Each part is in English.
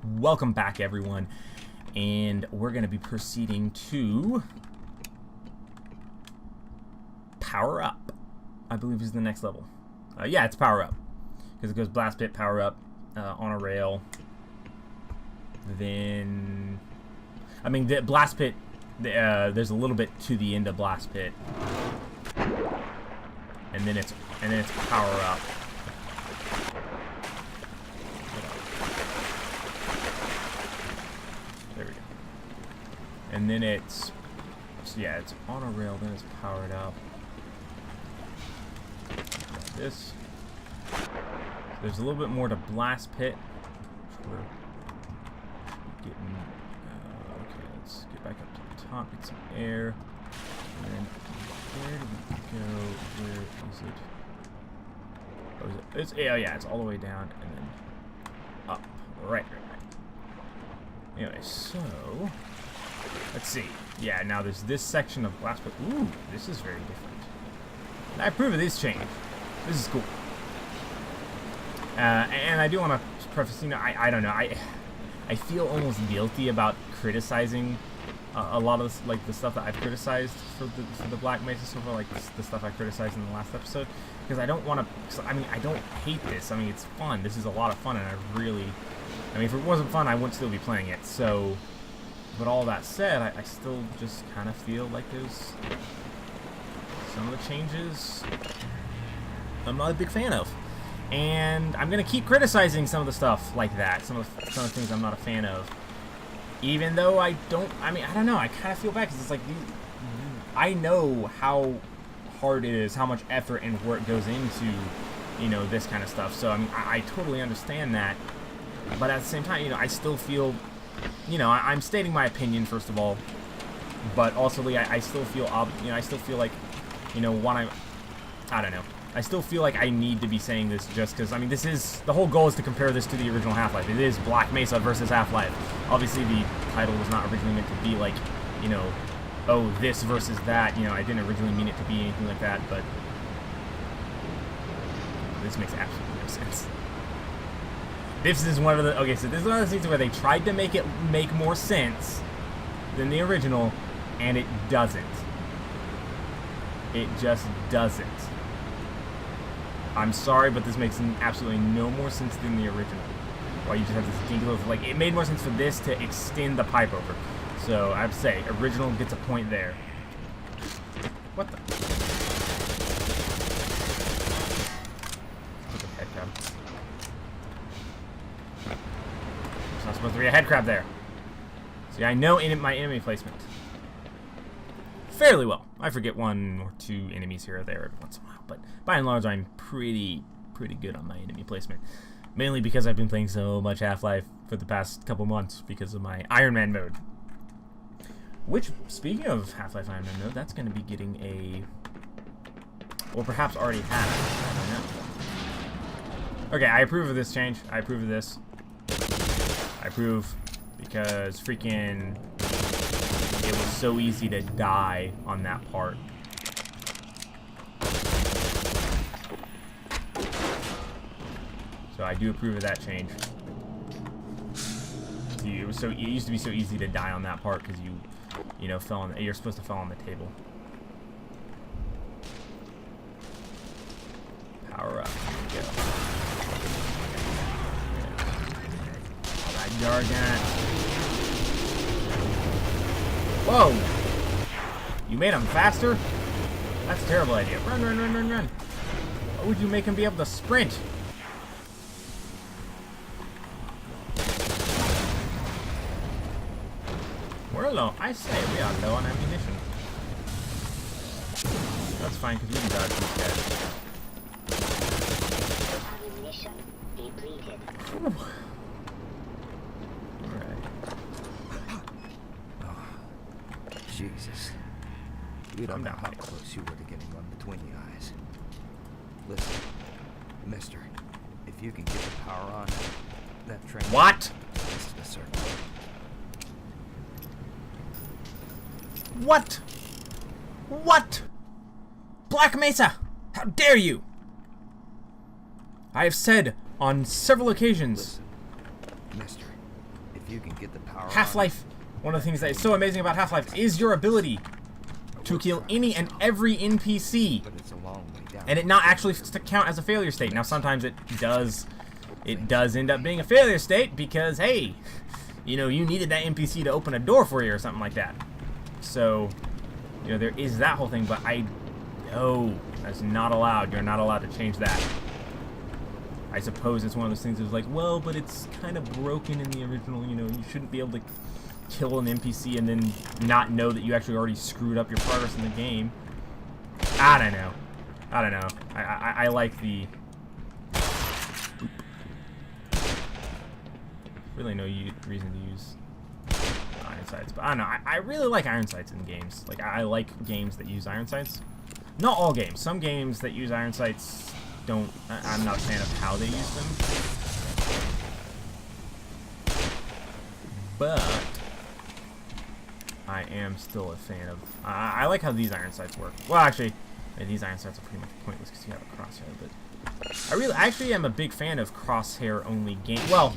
Welcome back, everyone, and we're going to be proceeding to Power Up. I believe is the next level. Yeah, it's Power Up, because it goes Blast Pit, Power Up, on a rail. Then, I mean, the Blast Pit. There's a little bit to the end of Blast Pit, and then it's Power Up. There we go. And then it's it's on a rail. Then it's powered up. Like this. So there's a little bit more to Blast Pit. Which we're getting. Okay, let's get back up to the top. Get some air. And then where do we go? Where is it? Oh, is it? It's it's all the way down and then up. Right. Anyway, so let's see. Yeah, now there's this section of Blast Pit. Ooh, this is very different. And I approve of this change. This is cool. And I do want to preface, I don't know. I feel almost guilty about criticizing a lot of this, like the stuff that I've criticized for the Black Mesa so far, like the stuff I criticized in the last episode, because I don't want to. I mean, I don't hate this. I mean, it's fun. This is a lot of fun, and I mean, if it wasn't fun, I wouldn't still be playing it. So, but all that said, I still just kind of feel like there's some of the changes I'm not a big fan of, and I'm gonna keep criticizing some of the stuff like that. Some of the things I'm not a fan of, even though I don't know. I kind of feel bad because it's like I know how hard it is, how much effort and work goes into this kind of stuff. So I mean, I totally understand that. But at the same time, I still feel, I'm stating my opinion first of all, but also I still feel, I still feel like, I don't know. I still feel like I need to be saying this just because, I mean, the whole goal is to compare this to the original Half-Life. It is Black Mesa versus Half-Life. Obviously, the title was not originally meant to be like, oh, this versus that. I didn't originally mean it to be anything like that, but this makes absolutely no sense. This is one of the this is one of the things where they tried to make it make more sense than the original, and it doesn't. It just doesn't. I'm sorry, but this makes absolutely no more sense than the original. Why you just have this dingle of, like, it made more sense for this to extend the pipe over. So I have to say, original gets a point there. What the? Look at head crab. There's not supposed to be a head crab there. See, I know my enemy placement fairly well. I forget one or two enemies here or there every once in a while, but by and large, I'm pretty good on my enemy placement. Mainly because I've been playing so much Half-Life for the past couple months because of my Iron Man mode. Which, speaking of Half-Life Iron Man mode, that's going to be getting a, or perhaps already has. I don't know. Okay, I approve of this change. I approve of this. I approve because freaking it was so easy to die on that part. So I do approve of that change. It used to be so easy to die on that part because you're supposed to fall on the table. Power up. Go. All that jargon. Whoa! You made him faster? That's a terrible idea. Run, run, run, run, run. Why would you make him be able to sprint? We're low. I say we are low on ammunition. That's fine because we can dodge these guys. Ammunition depleted. Alright. Jesus. You don't know how close you were to getting one between the eyes. Listen, mister, if you can get the power on, that train... What? Is the circle. What? What? Black Mesa! How dare you! I have said on several occasions. Listen, mister, if you can get the power on. Half-Life, one of the things that is so amazing about Half-Life is your ability to kill any and every NPC, But it's a long way down. and it not actually count as a failure state. Now, sometimes it does end up being a failure state because, hey, you know, you needed that NPC to open a door for you or something like that. So, you know, there is that whole thing, but no, that's not allowed. You're not allowed to change that. I suppose it's one of those things that's like, well, but it's kind of broken in the original, you know, you shouldn't be able to kill an NPC and then not know that you actually already screwed up your progress in the game. I don't know. I like the... Really no reason to use iron sights, but I don't know. I really like iron sights in games. Like, I like games that use iron sights. Not all games. Some games that use iron sights don't... I'm not a fan of how they use them. But I am still a fan of... I like how these iron sights work. Well, actually, these iron sights are pretty much pointless because you have a crosshair, but... I actually am a big fan of crosshair-only game... Well,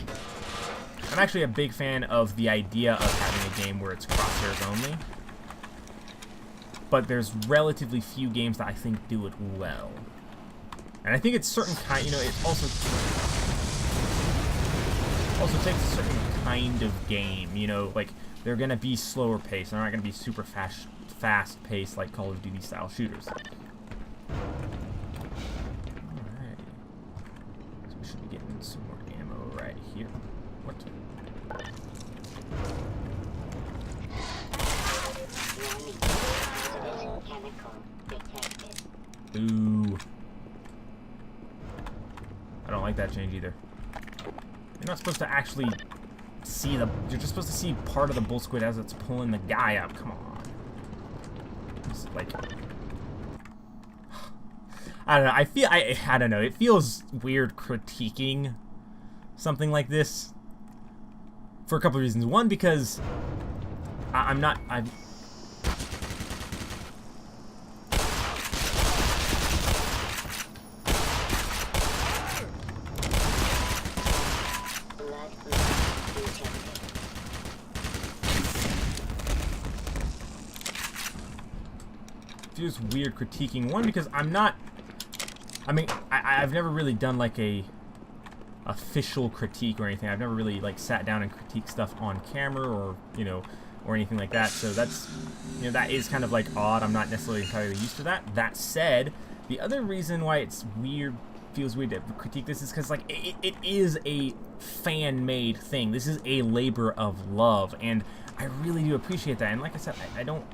I'm actually a big fan of the idea of having a game where it's crosshairs only. But there's relatively few games that I think do it well. And I think it's certain kind, you know, it also takes a certain kind of game, you know, like they're gonna be slower paced, they're not gonna be super fast paced like Call of Duty style shooters. Alright. So we should be getting some more ammo right here. What? Ooh. I don't like that change either. You're not supposed to actually see the... You're just supposed to see part of the bull squid as it's pulling the guy up. Come on. It's like... I don't know. I don't know. It feels weird critiquing something like this for a couple of reasons. One, because I'm not... feels weird critiquing. One, because I'm not... I mean, I've never really done like a official critique or anything. I've never really like sat down and critiqued stuff on camera or, you know, or anything like that. So that's, you know, that is kind of like odd. I'm not necessarily entirely used to that. That said, the other reason why it's weird, feels weird to critique this is because like it is a fan-made thing. This is a labor of love, and I really do appreciate that. And like I said, I don't...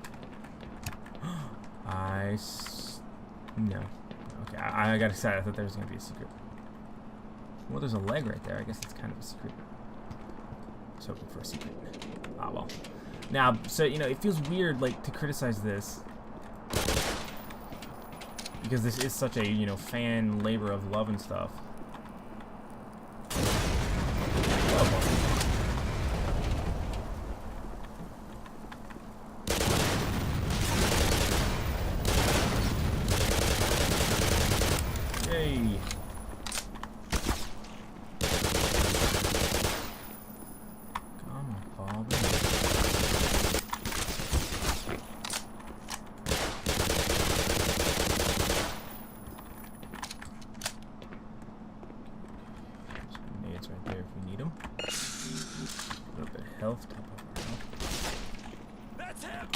No. Okay, I got excited. I thought there was going to be a secret. Well, there's a leg right there. I guess it's kind of a secret. I was hoping for a secret. Ah, well. Now, so, you know, it feels weird, like, to criticize this. Because this is such a, you know, fan labor of love and stuff. Yay. Come on, Bob. Grenades right there if we need them. A little bit of health, top up our health. That's him!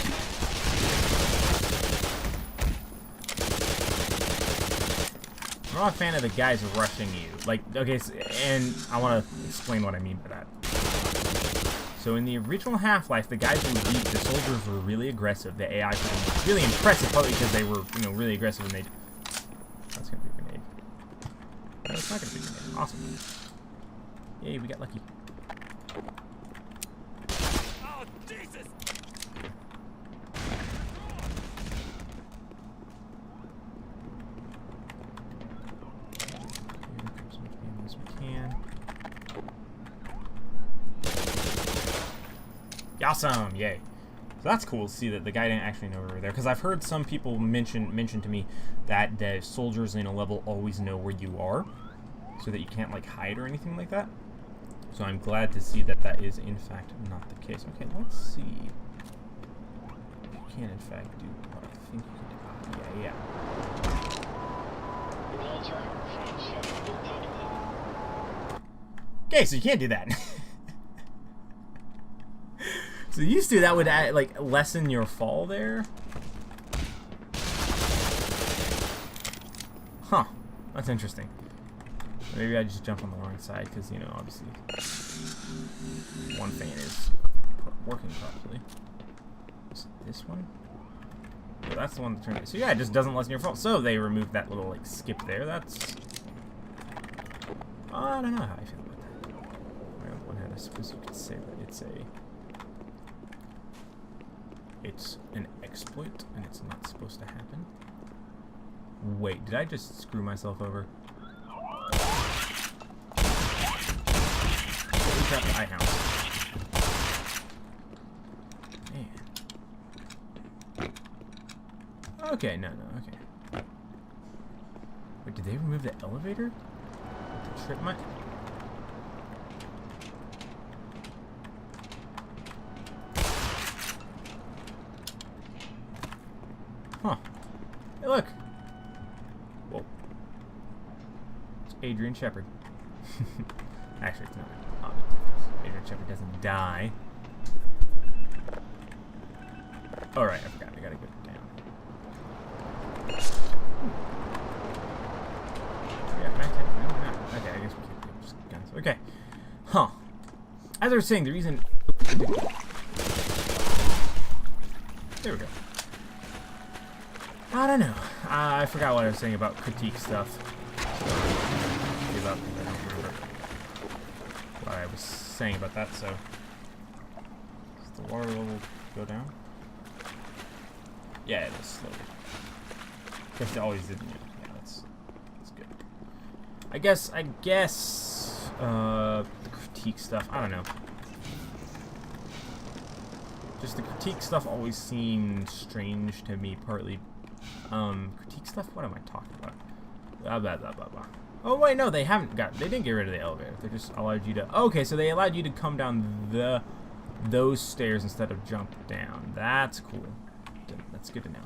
I'm not a fan of the guys rushing you. Like, okay, so, and I want to explain what I mean by that. So in the original Half-Life, the guys who beat the soldiers were really aggressive. The AI was really impressive, partly because they were, you know, really aggressive and they... That's gonna be a grenade. No, it's not gonna be a grenade. Awesome. Yay, we got lucky. Oh, Jesus! Awesome, yay. So that's cool to see that the guy didn't actually know we were there, because I've heard some people mention to me that the soldiers in a level always know where you are, so that you can't like hide or anything like that. So I'm glad to see that that is in fact not the case. Okay, let's see. You can in fact do what I think you can do. Yeah. Major friction detected. Okay, so you can't do that. So used to that would like lessen your fall there. Huh. That's interesting. Maybe I just jump on the wrong side because, you know, obviously one fan is working properly. Is it this one? Oh, that's the one that turned it. So yeah, it just doesn't lessen your fall. So they removed that little like skip there. That's I don't know how I feel about that. On the one hand, I suppose you could say that it's an exploit and it's not supposed to happen. Wait, did I just screw myself over? Holy crap, the house. Man. Okay, no, okay. Wait, did they remove the elevator? To trip my... Huh. Hey, look! Whoa. It's Adrian Shepard. Actually, it's not. Adrian Shepard doesn't die. Alright, I forgot. I gotta go down. Yeah, okay, I guess we can't use guns. Okay. Huh. As I was saying, the reason... There we go. I don't know. I forgot what I was saying about critique stuff. Give up. I don't remember what I was saying about that, so... Does the water level go down? Yeah, it is slowly. Because it always didn't. Yeah, that's good. I guess, the critique stuff, I don't know. Just the critique stuff always seemed strange to me, partly. Critique stuff? What am I talking about? Blah, blah, blah, blah, blah. Oh, wait, no, they didn't get rid of the elevator. They just allowed you to, okay, so they allowed you to come down those stairs instead of jump down. That's cool. That's good to know.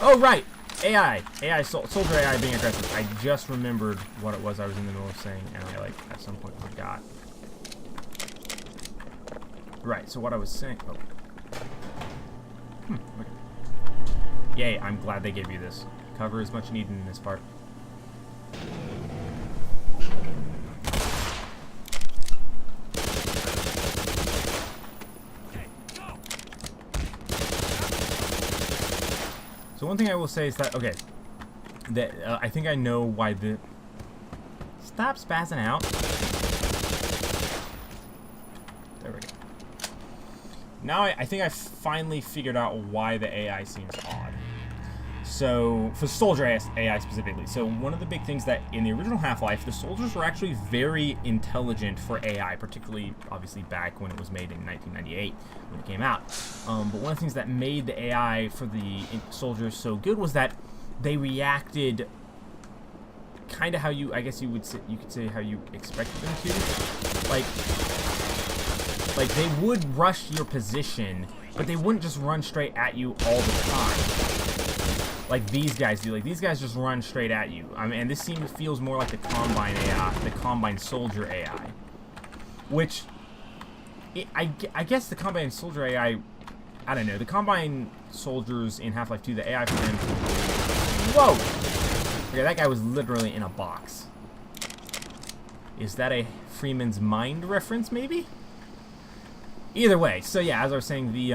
Oh, right! Soldier AI being aggressive. I just remembered what it was I was in the middle of saying, and I, like, at some point forgot. Right, so what I was saying... Oh. Okay. Yay, I'm glad they gave you this. Cover is much needed in this part. So one thing I will say is that, okay, that I think I know why the... Stop spazzing out. There we go. Now I think I finally figured out why the AI seems odd. So, for Soldier AI specifically, so one of the big things that in the original Half-Life, the soldiers were actually very intelligent for AI, particularly, obviously, back when it was made in 1998, when it came out. But one of the things that made the AI for the soldiers so good was that they reacted kind of how you, I guess you could say how you expected them to. Like they would rush your position, but they wouldn't just run straight at you all the time. Like these guys do. Like these guys just run straight at you. I mean, and this feels more like the Combine AI, the Combine Soldier AI. Which, I guess the Combine Soldier AI, I don't know. The Combine Soldiers in Half-Life 2, the AI for them... Whoa! Okay, that guy was literally in a box. Is that a Freeman's Mind reference, maybe? Either way, so yeah, as I was saying, the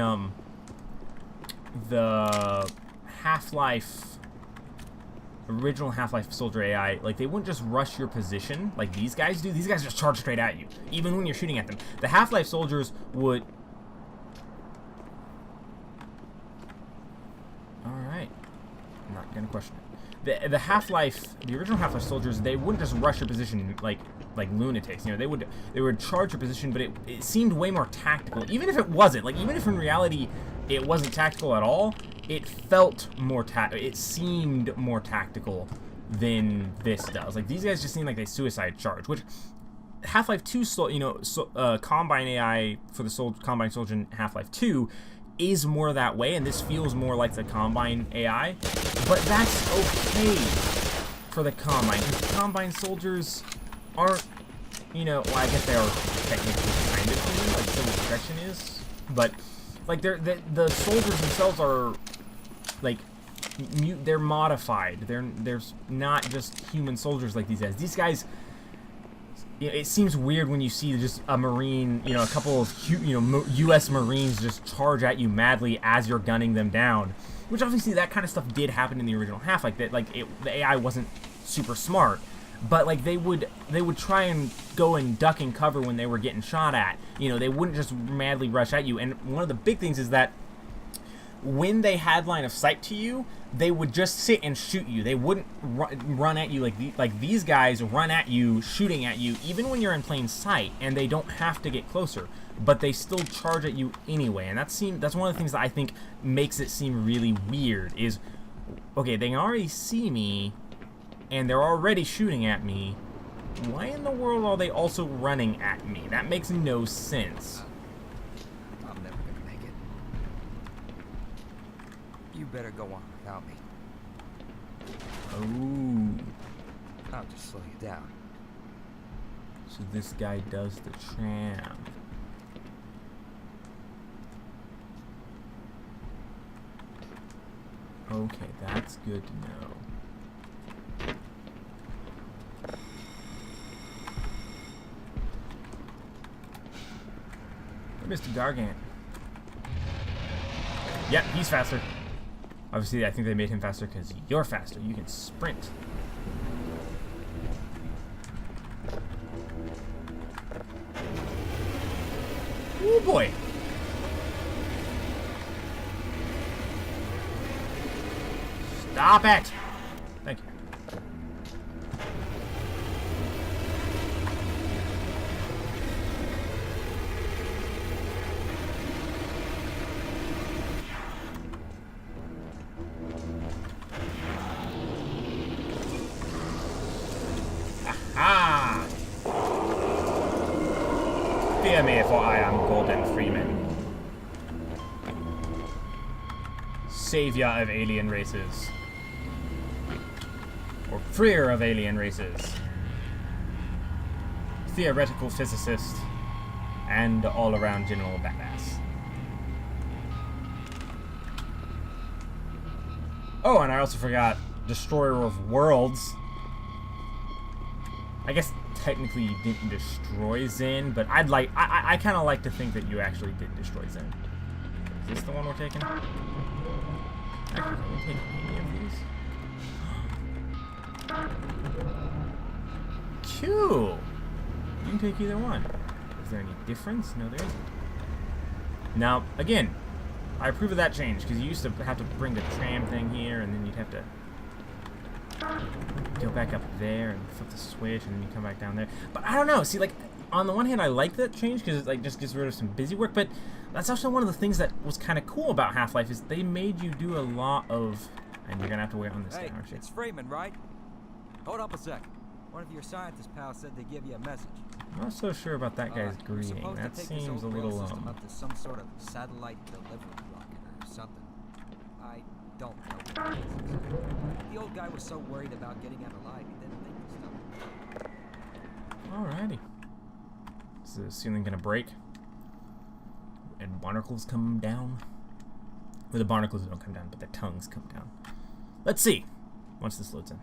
Half-Life, original Half-Life Soldier AI, like, they wouldn't just rush your position like these guys do. These guys just charge straight at you, even when you're shooting at them. The Half-Life soldiers would... Alright. I'm not gonna question it. the Half-Life, the original Half-Life soldiers, they wouldn't just rush your position like lunatics. You know, they would charge your position, but it seemed way more tactical. Even if it wasn't, like even if in reality it wasn't tactical at all, it felt more it seemed more tactical than this does. Like these guys just seem like they suicide charge, which Half-Life 2, you know, Combine AI for the Combine soldier in Half-Life 2 is more that way, and this feels more like the Combine AI, but that's okay for the Combine. The Combine soldiers aren't, you know, well, I guess they are technically kind of human, like Civil Protection is, but like the soldiers themselves are like they're modified. There's not just human soldiers like these guys. These guys, it seems weird when you see just a Marine, you know, a couple of, you know, U.S. Marines just charge at you madly as you're gunning them down. Which obviously that kind of stuff did happen in the original Half, like that. Like the AI wasn't super smart, but like they would try and go and duck and cover when they were getting shot at. You know, they wouldn't just madly rush at you. And one of the big things is that when they had line of sight to you, they would just sit and shoot you. They wouldn't run at you like these guys run at you, shooting at you, even when you're in plain sight, and they don't have to get closer, but they still charge at you anyway. And that's one of the things that I think makes it seem really weird. Is okay, they can already see me, and they're already shooting at me. Why in the world are they also running at me? That makes no sense. I'm never gonna make it. You better go on without me. Oh. I'll just slow you down. So this guy does the tram. Okay, that's good to know. Mr. Gargant. Yep, he's faster. Obviously, I think they made him faster because you're faster. You can sprint. Oh boy. Stop it. Thank you. Aha! Fear me, for I am Golden Freeman, savior of alien races, or freer of alien races, theoretical physicist, and all-around general badass. Oh, and I also forgot Destroyer of Worlds. I guess technically you didn't destroy Zen, but I kind of like to think that you actually did destroy Zen. Is this the one we're taking? Actually, can we take any of these? Cool! You can take either one. Is there any difference? No, there isn't. Now, again, I approve of that change, because you used to have to bring the tram thing here, and then you'd have to go back up there and flip the switch, and then you come back down there. But I don't know. See, like, on the one hand, I like that change because it like just gets rid of some busy work. But that's also one of the things that was kind of cool about Half-Life is they made you do a lot of. And you're gonna have to wait on this Hey, guy, aren't you? it's Freeman, right? Hold up a sec. One of your scientist pals said they give you a message. I'm not so sure about that guy's We're greeting. supposed That to take this seems a old little rail system up to some sort of satellite delivery rocket or something. I don't know what it is. The old guy was so worried about getting out alive, he didn't think this stuff. Alrighty. Is the ceiling gonna break? And barnacles come down? Well, the barnacles don't come down, but the tongues come down. Let's see. Once this loads in.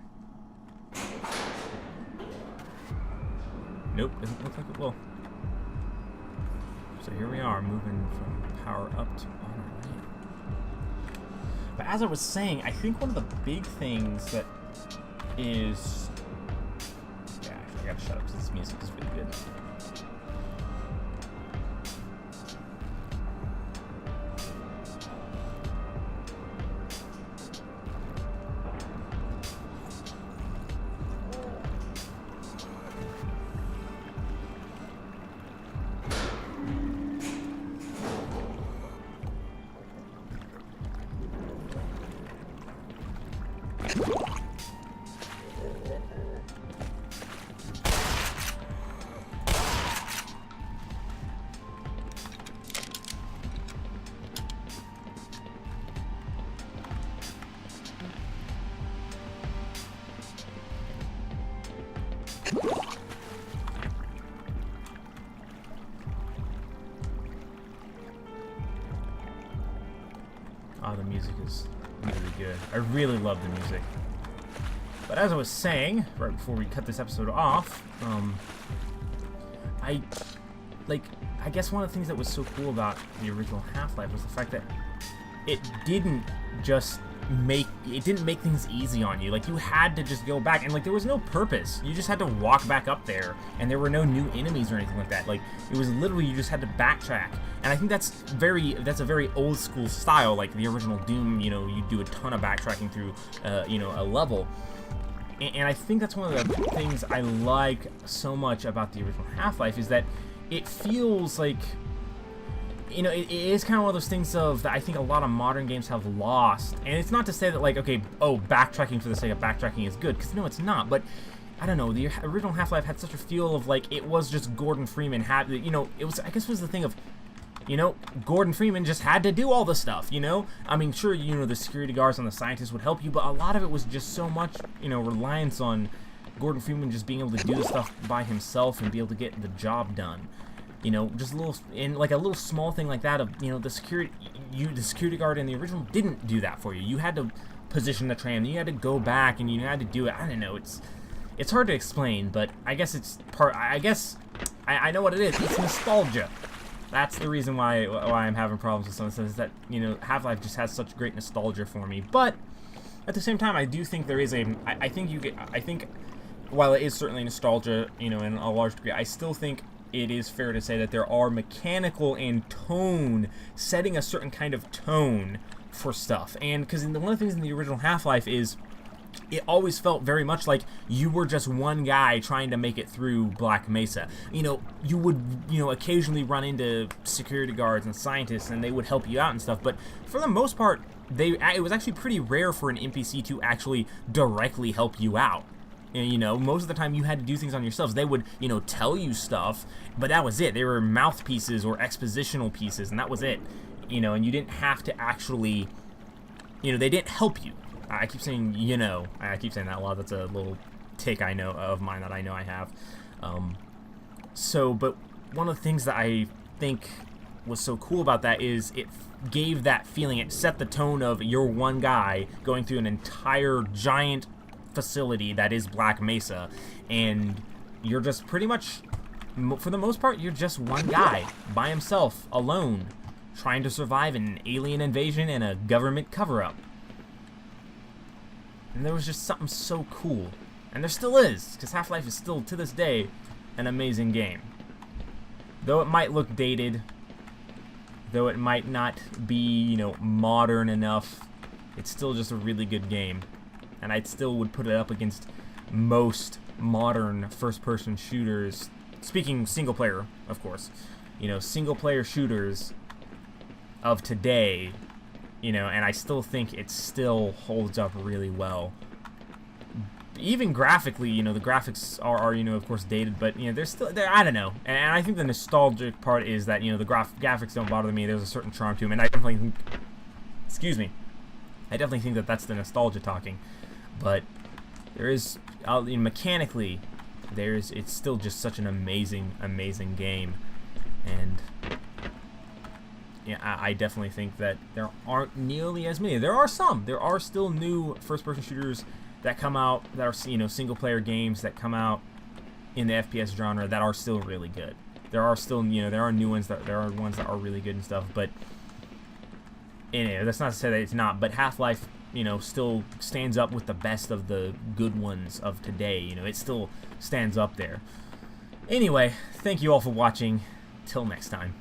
Nope, doesn't look like it will. So here we are, moving from power up to on our way. But as I was saying, I think one of the big things that is... Yeah, actually, I gotta shut up because this music is really good. Oh, the music is really good. I really love the music. But as I was saying, right before we cut this episode off, I guess one of the things that was so cool about the original Half-Life was the fact that it didn't make things easy on you. Like, you had to just go back, and like there was no purpose. You just had to walk back up there, and there were no new enemies or anything like that. Like, it was literally you just had to backtrack. And I think that's a very old school style. Like the original Doom, you know, you do a ton of backtracking through you know, a level. And I think that's one of the things I like so much about the original Half-Life is that it feels like, you know, it is kind of one of those things of that I think a lot of modern games have lost. And it's not to say that, like, okay, backtracking for the sake of backtracking is good, because no, it's not. But I don't know, the original Half-Life had such a feel of like it was just Gordon Freeman you know, it was, I guess it was the thing of, you know, Gordon Freeman just had to do all the stuff, you know? I mean, sure, you know, the security guards and the scientists would help you, but a lot of it was just so much, you know, reliance on Gordon Freeman just being able to do the stuff by himself and be able to get the job done. You know, just a little, in like a little small thing like that of, you know, the security guard in the original didn't do that for you. You had to position the tram, you had to go back, and you had to do it. I don't know, it's hard to explain, but I guess it's I know what it is. It's nostalgia. That's the reason why I'm having problems with some of this, is that, you know, Half-Life just has such great nostalgia for me. But at the same time, I do think there is I think while it is certainly nostalgia, you know, in a large degree, I still think it is fair to say that there are mechanical and tone, setting a certain kind of tone for stuff. And because one of the things in the original Half-Life is it always felt very much like you were just one guy trying to make it through Black Mesa. You know, you would, you know, occasionally run into security guards and scientists, and they would help you out and stuff, but for the most part, it was actually pretty rare for an NPC to actually directly help you out. And, you know, most of the time you had to do things on yourselves. They would, you know, tell you stuff, but that was it. They were mouthpieces or expositional pieces, and that was it. You know, and you didn't have to actually, you know, they didn't help you. I keep saying, you know, I keep saying that a lot. That's a little tick I know of mine that I know I have. But one of the things that I think was so cool about that is it gave that feeling. It set the tone of you're one guy going through an entire giant facility that is Black Mesa, and you're just pretty much, for the most part, you're just one guy by himself, alone, trying to survive an alien invasion and a government cover-up. And there was just something so cool. And there still is, because Half-Life is still, to this day, an amazing game. Though it might look dated, though it might not be, you know, modern enough, it's still just a really good game. And I still would put it up against most modern first-person shooters. Speaking single-player, of course. You know, single-player shooters of today, you know, and I still think it still holds up really well. Even graphically, you know, the graphics are you know, of course, dated, but, you know, I don't know. And I think the nostalgic part is that, you know, the graphics don't bother me. There's a certain charm to them, and I definitely think, excuse me, I definitely think that that's the nostalgia talking. But there is, you know, mechanically, it's still just such an amazing, amazing game. And yeah, I definitely think that there aren't nearly as many. There are some. There are still new first-person shooters that come out that are, you know, single-player games that come out in the FPS genre that are still really good. There are still, you know, there are new ones that there are ones that are really good and stuff. But anyway, that's not to say that it's not. But Half-Life, you know, still stands up with the best of the good ones of today. You know, it still stands up there. Anyway, thank you all for watching. Till next time.